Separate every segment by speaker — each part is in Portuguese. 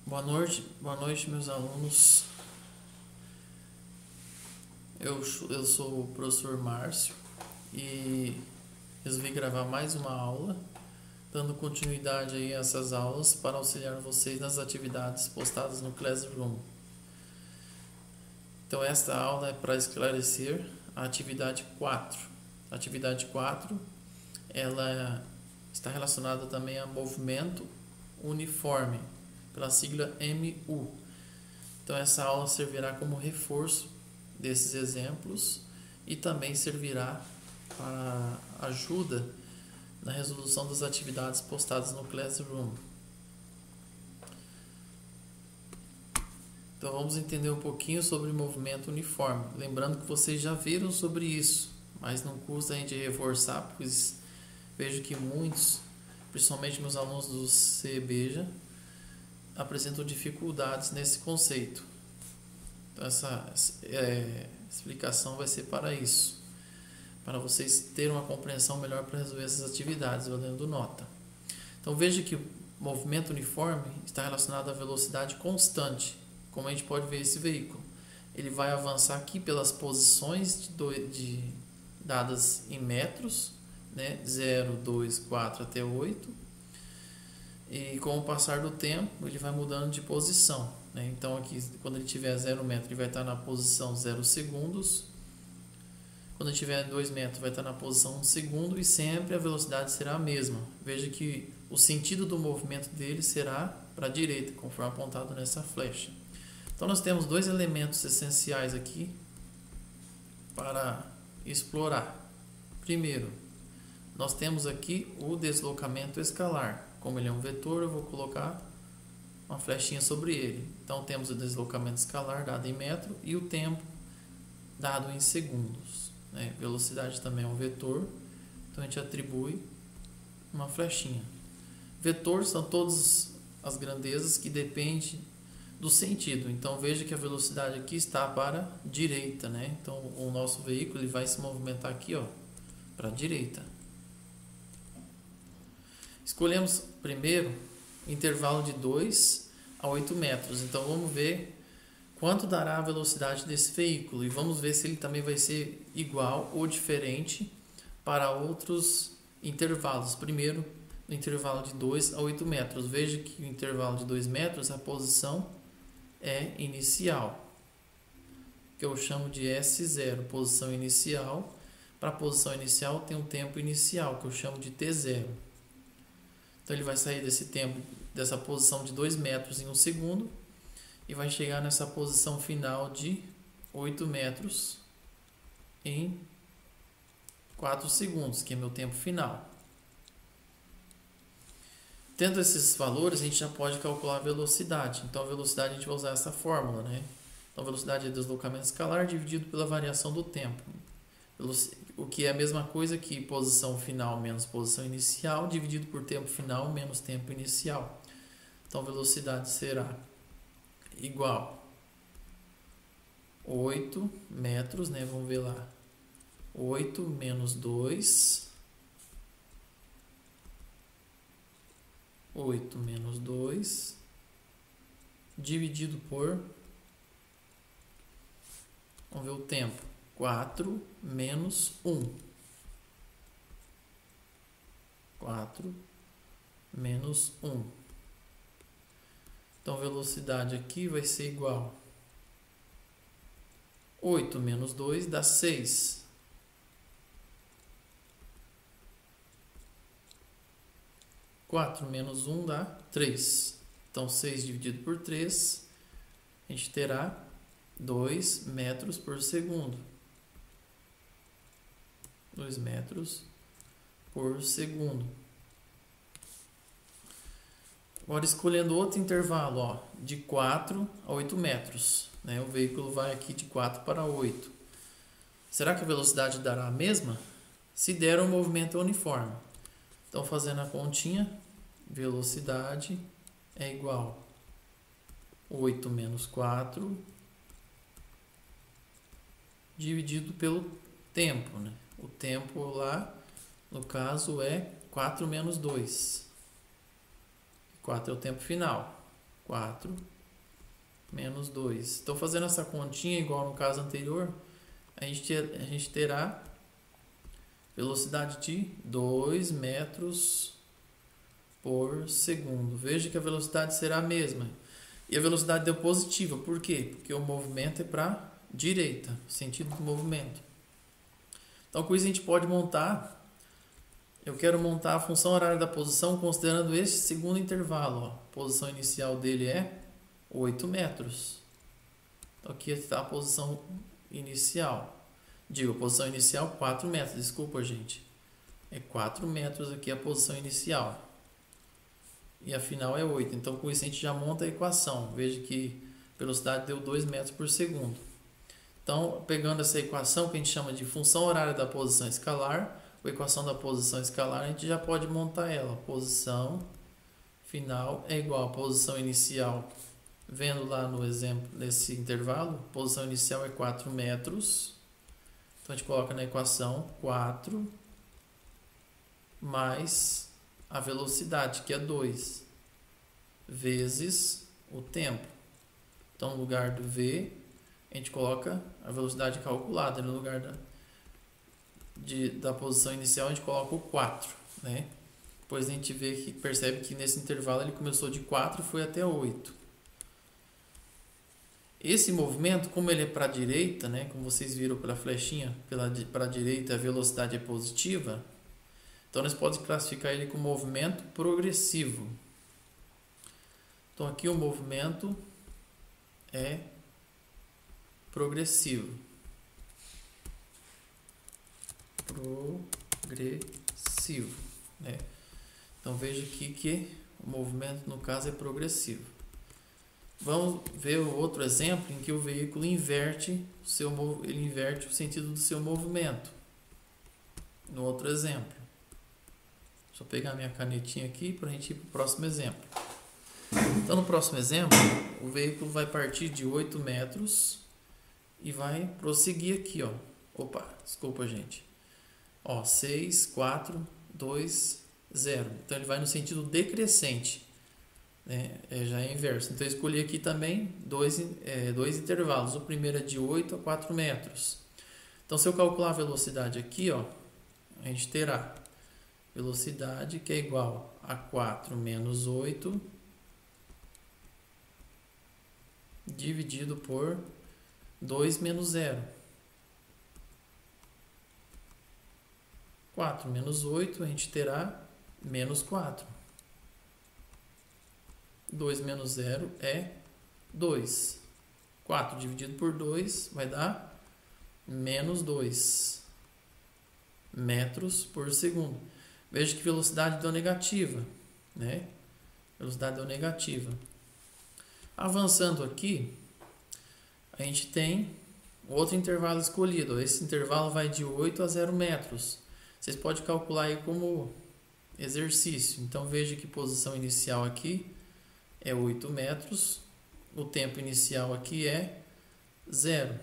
Speaker 1: Boa noite, meus alunos. Eu sou o professor Márcio e resolvi gravar mais uma aula, dando continuidade aí a essas aulas para auxiliar vocês nas atividades postadas no Classroom. Então, esta aula é para esclarecer a atividade 4. A atividade 4, ela está relacionada também a movimento uniforme, pela sigla MU. Então, essa aula servirá como reforço desses exemplos e também servirá para ajuda na resolução das atividades postadas no Classroom. Então, vamos entender um pouquinho sobre movimento uniforme. Lembrando que vocês já viram sobre isso, mas não custa a gente reforçar, pois vejo que muitos, principalmente meus alunos do CEBEJA, apresentam dificuldades nesse conceito. Então, essa explicação vai ser para isso, para vocês terem uma compreensão melhor para resolver essas atividades, valendo nota. Então, veja que o movimento uniforme está relacionado à velocidade constante. Como a gente pode ver esse veículo, ele vai avançar aqui pelas posições dadas em metros, né? 0, 2, 4 até 8. E com o passar do tempo, ele vai mudando de posição, né? Então, aqui, quando ele tiver 0 metro, ele vai estar na posição 0 segundos. Quando ele tiver 2 metros, vai estar na posição 1 segundo. E sempre a velocidade será a mesma. Veja que o sentido do movimento dele será para a direita, conforme apontado nessa flecha. Então, nós temos dois elementos essenciais aqui para explorar. Primeiro, nós temos aqui o deslocamento escalar. Como ele é um vetor, eu vou colocar uma flechinha sobre ele. Então, temos o deslocamento escalar dado em metro e o tempo dado em segundos, né? Velocidade também é um vetor, então a gente atribui uma flechinha. Vetor são todas as grandezas que dependem do sentido. Então, veja que a velocidade aqui está para a direita, né? Então, o nosso veículo ele vai se movimentar aqui, ó, para a direita. Escolhemos primeiro intervalo de 2 a 8 metros. Então, vamos ver quanto dará a velocidade desse veículo. E vamos ver se ele também vai ser igual ou diferente para outros intervalos. Primeiro, no intervalo de 2 a 8 metros. Veja que o intervalo de 2 metros, a posição é inicial, que eu chamo de S0, posição inicial. Para a posição inicial tem um tempo inicial, que eu chamo de T0. Então, ele vai sair dessa posição de 2 metros em 1 segundo e vai chegar nessa posição final de 8 metros em 4 segundos, que é meu tempo final. Tendo esses valores, a gente já pode calcular a velocidade. Então, a velocidade a gente vai usar essa fórmula, né? Então, a velocidade é deslocamento escalar dividido pela variação do tempo. O que é a mesma coisa que posição final menos posição inicial, dividido por tempo final menos tempo inicial. Então, a velocidade será igual a 8 metros, né? Vamos ver lá. 8 menos 2. 8 menos 2 dividido por, vamos ver o tempo, 4 menos 1. 4 menos 1. Então, a velocidade aqui vai ser igual a 8 menos 2 dá 6. 4 menos 1 dá 3. Então, 6 dividido por 3, a gente terá 2 metros por segundo. 2 metros por segundo. Agora, escolhendo outro intervalo, ó, de 4 a 8 metros. Né? O veículo vai aqui de 4 para 8. Será que a velocidade dará a mesma? Se der, o movimento é uniforme. Então, fazendo a continha, velocidade é igual a 8 menos 4 dividido pelo tempo, né? O tempo lá, no caso, é 4 menos 2. 4 é o tempo final. 4 menos 2. Então, fazendo essa continha igual no caso anterior, a gente terá velocidade de 2 metros por segundo. Veja que a velocidade será a mesma. E a velocidade deu positiva. Por quê? Porque o movimento é para direita, o sentido do movimento. Então, com isso a gente pode montar. Eu quero montar a função horária da posição considerando esse segundo intervalo. Ó. A posição inicial dele é 8 metros. Então, aqui está a posição inicial. Digo, a posição inicial 4 metros. Desculpa, gente. É 4 metros aqui a posição inicial. E a final é 8. Então, com isso a gente já monta a equação. Veja que a velocidade deu 2 metros por segundo. Então, pegando essa equação que a gente chama de função horária da posição escalar, a equação da posição escalar, a gente já pode montar ela. A posição final é igual à posição inicial. Vendo lá no exemplo desse intervalo, a posição inicial é 4 metros. Então, a gente coloca na equação 4 mais a velocidade, que é 2, vezes o tempo. Então, no lugar do V, a gente coloca a velocidade calculada. No lugar da posição inicial, a gente coloca o 4. Né? Depois a gente percebe que nesse intervalo ele começou de 4 e foi até 8. Esse movimento, como ele é para a direita, né? Como vocês viram pela flechinha, para a direita a velocidade é positiva. Então, nós podemos classificar ele como movimento progressivo. Então, aqui o movimento é progressivo. Progressivo. Né? Então, veja aqui que o movimento, no caso, é progressivo. Vamos ver o outro exemplo em que o veículo inverte o sentido do seu movimento. No outro exemplo. Deixa eu pegar minha canetinha aqui para a gente ir para o próximo exemplo. Então, no próximo exemplo, o veículo vai partir de 8 metros e vai prosseguir aqui, ó. Opa, desculpa, gente. Ó, 6, 4, 2, 0. Então, ele vai no sentido decrescente. Né? Já é inverso. Então, eu escolhi aqui também dois intervalos. O primeiro é de 8 a 4 metros. Então, se eu calcular a velocidade aqui, ó, a gente terá velocidade que é igual a 4 menos 8 dividido por 2 menos 0. 4 menos 8 a gente terá menos 4. 2 menos 0 é 2. 4 dividido por 2 vai dar menos 2 metros por segundo. Veja que velocidade deu negativa, né? Velocidade deu negativa. Avançando aqui, a gente tem outro intervalo escolhido. Esse intervalo vai de 8 a 0 metros. Vocês podem calcular aí como exercício. Então, veja que posição inicial aqui é 8 metros. O tempo inicial aqui é 0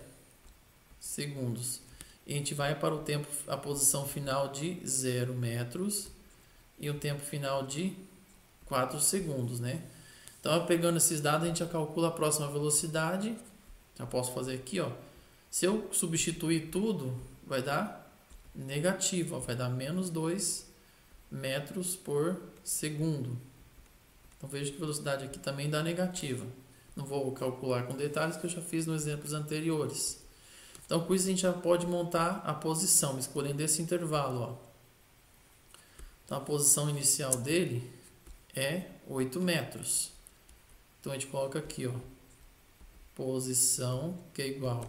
Speaker 1: segundos. E a gente vai para a posição final de 0 metros e o tempo final de 4 segundos, né? Então, pegando esses dados, a gente já calcula a próxima velocidade. Já posso fazer aqui, ó. Se eu substituir tudo, vai dar negativo, ó, vai dar menos 2 metros por segundo. Então, veja que a velocidade aqui também dá negativa. Não vou calcular com detalhes que eu já fiz nos exemplos anteriores. Então, com isso a gente já pode montar a posição, escolhendo esse intervalo. Ó. Então, a posição inicial dele é 8 metros. Então, a gente coloca aqui, ó, posição, que é igual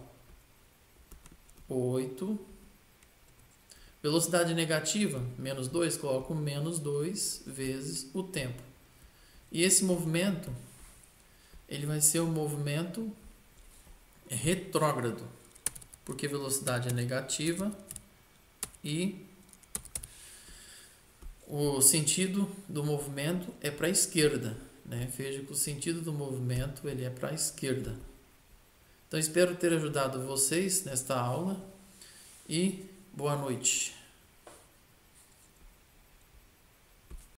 Speaker 1: a 8. Velocidade negativa, menos 2, coloco menos 2 vezes o tempo. E esse movimento, ele vai ser o movimento retrógrado. Porque a velocidade é negativa e o sentido do movimento é para a esquerda. Né? Veja que o sentido do movimento ele é para a esquerda. Então, espero ter ajudado vocês nesta aula e boa noite.